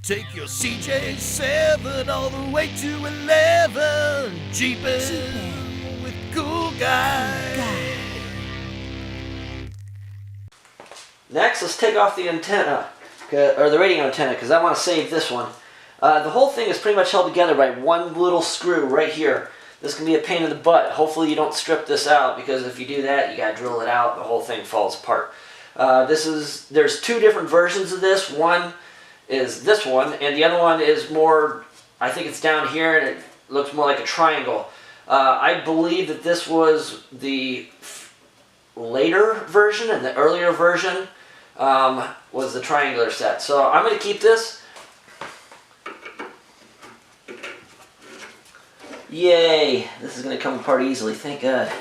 Take your CJ7 all the way to 11. Jeepin' with Cool Guy. Next, let's take off the antenna, or the radio antenna, because I want to save this one. The whole thing is pretty much held together by one little screw right here. This can be a pain in the butt. Hopefully you don't strip this out, because if you do that, you gotta drill it out, the whole thing falls apart. There's two different versions of this. One is this one, and the other one is more, I think it's down here, and it looks more like a triangle. I believe that this was the later version, and the earlier version was the triangular set. So I'm going to keep this. Yay! This is going to come apart easily, thank God.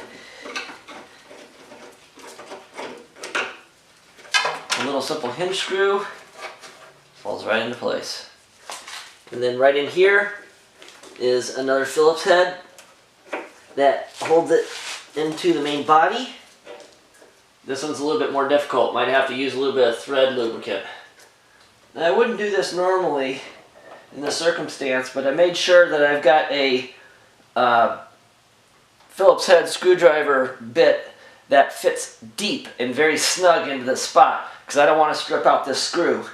A little simple hinge screw falls right into place. And then right in here is another Phillips head that holds it into the main body. This one's a little bit more difficult. Might have to use a little bit of thread lubricant. Now, I wouldn't do this normally in this circumstance, but I made sure that I've got a Phillips head screwdriver bit that fits deep and very snug into the spot, because I don't want to strip out this screw.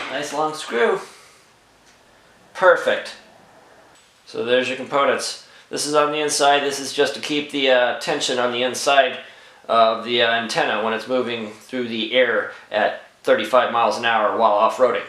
Nice long screw. Perfect. So there's your components. This is on the inside. This is just to keep the tension on the inside of the antenna when it's moving through the air at 35 miles an hour while off-roading.